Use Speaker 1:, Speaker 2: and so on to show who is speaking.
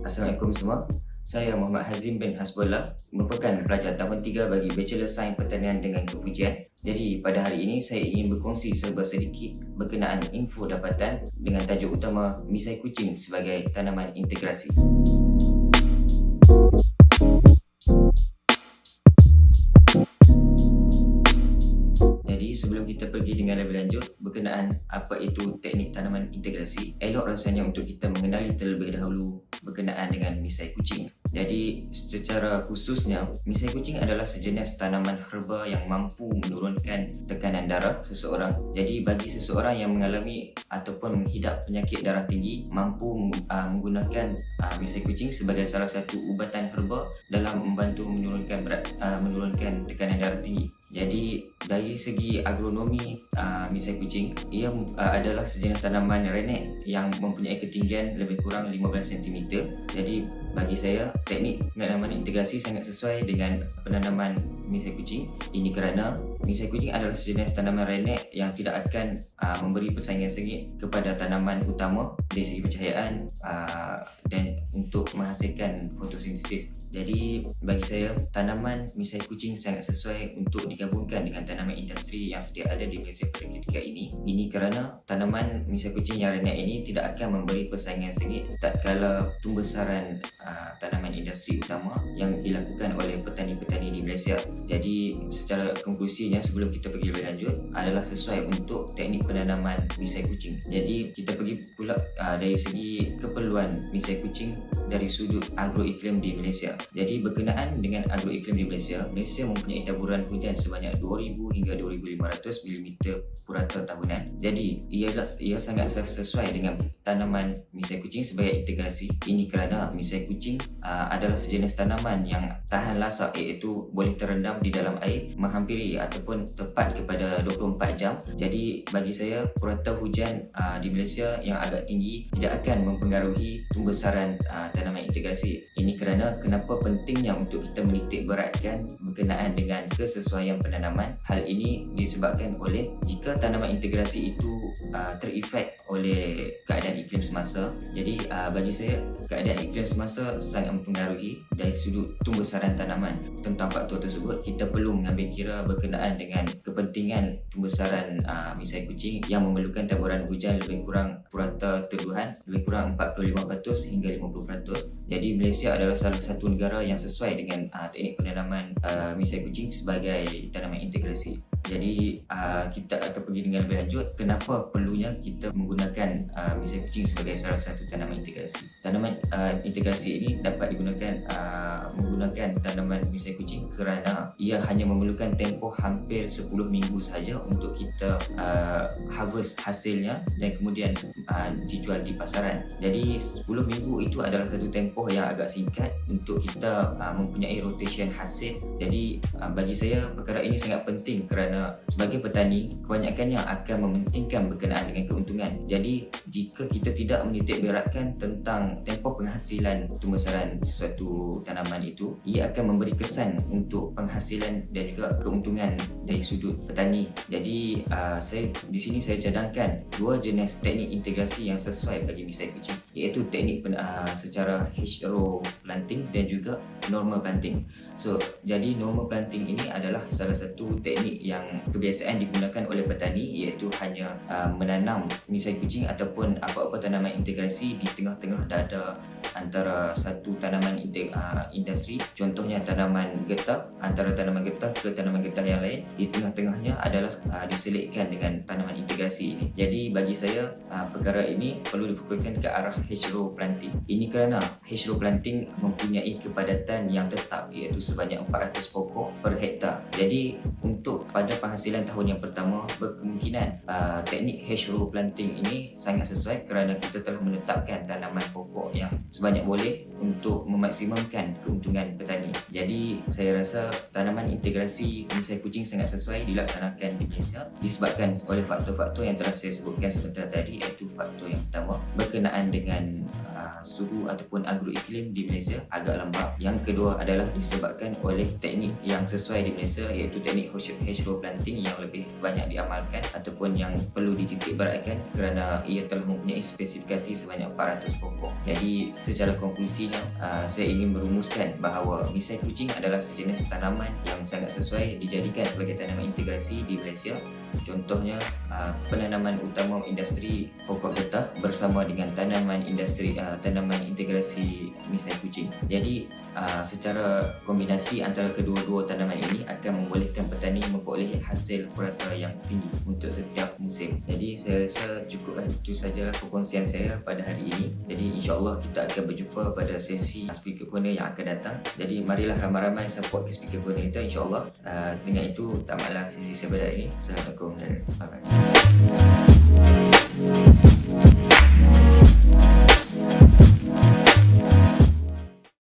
Speaker 1: Assalamualaikum semua. Saya Muhammad Hazim bin Hasbullah, merupakan pelajar tahun 3 bagi Bachelor Sains Pertanian dengan Kepujian. Jadi pada hari ini saya ingin berkongsi serba sedikit berkenaan info dapatan dengan tajuk utama misai kucing sebagai tanaman integrasi. Jadi sebelum kita pergi dengan lebih lanjut berkenaan apa itu teknik tanaman integrasi, elok rasanya untuk kita mengenali terlebih dahulu berkenaan dengan misai kucing. Jadi secara khususnya, misai kucing adalah sejenis tanaman herba yang mampu menurunkan tekanan darah seseorang. Jadi bagi seseorang yang mengalami ataupun menghidap penyakit darah tinggi, mampu menggunakan misai kucing sebagai salah satu ubatan herba dalam membantu menurunkan tekanan darah tinggi. Jadi dari segi agronomi misai kucing, ia adalah sejenis tanaman renek yang mempunyai ketinggian lebih kurang 15 cm. Jadi bagi saya, teknik penanaman integrasi sangat sesuai dengan penanaman misai kucing. Ini kerana misai kucing adalah sejenis tanaman renek yang tidak akan memberi persaingan sengit kepada tanaman utama dari segi pencahayaan dan untuk menghasilkan fotosintesis. Jadi bagi saya, tanaman misai kucing sangat sesuai untuk digabungkan dengan tanaman industri yang sedia ada di Malaysia pada ketika ini. Ini kerana tanaman misai kucing yang renek ini tidak akan memberi persaingan sengit tatkala pembesaran tanaman industri utama yang dilakukan oleh petani-petani di Malaysia. Jadi secara konklusinya, sebelum kita pergi lebih lanjut, adalah sesuai untuk teknik penanaman misai kucing. Jadi kita pergi pula dari segi keperluan misai kucing dari sudut agroiklim di Malaysia. Jadi berkenaan dengan agroiklim di Malaysia, Malaysia mempunyai taburan hujan sebanyak 2000 hingga 2500 mm purata tahunan. Jadi ia sangat sesuai dengan tanaman misai kucing sebagai integrasi. Ini kerana misai kucing adalah sejenis tanaman yang tahan lasak, iaitu boleh terendam di dalam air menghampiri ataupun tepat kepada 24 jam. Jadi bagi saya, purata hujan di Malaysia yang agak tinggi tidak akan mempengaruhi pembesaran tanaman integrasi. Ini kerana kenapa pentingnya untuk kita menitik beratkan berkenaan dengan kesesuaian penanaman. Hal ini disebabkan oleh jika tanaman integrasi itu terefek oleh keadaan iklim semasa. Jadi bagi saya, keadaan iklim semasa sangat mempengaruhi dari sudut pembesaran tanaman. Tentang faktor tersebut, kita perlu mengambil kira berkenaan dengan kepentingan pembesaran misai kucing yang memerlukan taburan hujan lebih kurang purata teduhan lebih kurang 45% hingga 50%. Jadi Malaysia adalah salah satu negara yang sesuai dengan teknik penanaman misai kucing sebagai tanaman integrasi. Jadi kita akan pergi dengan lebih lanjut kenapa perlunya kita menggunakan misai kucing sebagai salah satu tanaman integrasi. Tanaman integrasi ini dapat digunakan menggunakan tanaman misai kucing kerana ia hanya memerlukan tempoh hampir 10 minggu sahaja untuk kita harvest hasilnya dan kemudian dijual di pasaran. Jadi 10 minggu itu adalah satu tempoh yang agak singkat untuk kita mempunyai rotation hasil. Jadi bagi saya, perkara ini sangat penting kerana sebagai petani, kebanyakannya akan mementingkan berkenaan dengan keuntungan. Jadi jika kita tidak menitik beratkan tentang tempoh penghasilan pembesaran sesuatu tanaman itu, ia akan memberi kesan untuk penghasilan dan juga keuntungan dari sudut petani. Jadi di sini saya cadangkan dua jenis teknik integrasi yang sesuai bagi misai kucing, iaitu teknik secara hedgerow planting dan juga normal planting. Jadi normal planting ini adalah salah satu teknik yang kebiasaan digunakan oleh petani, iaitu hanya menanam misai kucing ataupun apa-apa tanaman integrasi di tengah-tengah dada antara satu tanaman industri. Contohnya tanaman getah, antara tanaman getah ke tanaman getah yang lain, di tengah-tengahnya adalah diselitkan dengan tanaman integrasi ini. Jadi bagi saya, perkara ini perlu difokuskan ke arah hedgerow planting. Ini kerana hedgerow planting mempunyai kepadatan yang tetap, iaitu sebanyak 400 pokok per hektar. Jadi untuk pada penghasilan tahun yang pertama, berkemungkinan teknik hedgerow planting ini sangat sesuai kerana kita telah menetapkan tanaman pokok yang sebanyak boleh untuk memaksimumkan keuntungan petani. Jadi saya rasa tanaman integrasi misai kucing sangat sesuai dilaksanakan di Malaysia disebabkan oleh faktor-faktor yang telah saya sebutkan sebentar tadi, iaitu faktor yang pertama berkenaan dengan suhu ataupun agroiklim di Malaysia agak lembap. Yang kedua adalah disebabkan oleh teknik yang sesuai di Malaysia, iaitu teknik hedgerow planting yang lebih banyak diamalkan ataupun yang perlu dititik beratkan kerana ia telah mempunyai spesifikasi sebanyak 400 pokok. Jadi secara konklusinya, saya ingin merumuskan bahawa misai kucing adalah sejenis tanaman yang sangat sesuai dijadikan sebagai tanaman integrasi di Malaysia. Contohnya penanaman utama industri pokok getah bersama dengan tanaman integrasi misai kucing. Jadi secara kombinasi antara kedua-dua tanaman ini akan membolehkan petani memperoleh hasil purata yang tinggi untuk setiap musim. Jadi saya rasa cukup itu saja perkongsian saya pada hari ini. Jadi insya-Allah kita akan berjumpa pada sesi speaker corner yang akan datang. Jadi marilah ramai-ramai support ke speaker corner kita, insya-Allah. Dengan itu tamatlah sesi saya pada hari ini. Assalamualaikum warahmatullahi wabarakatuh.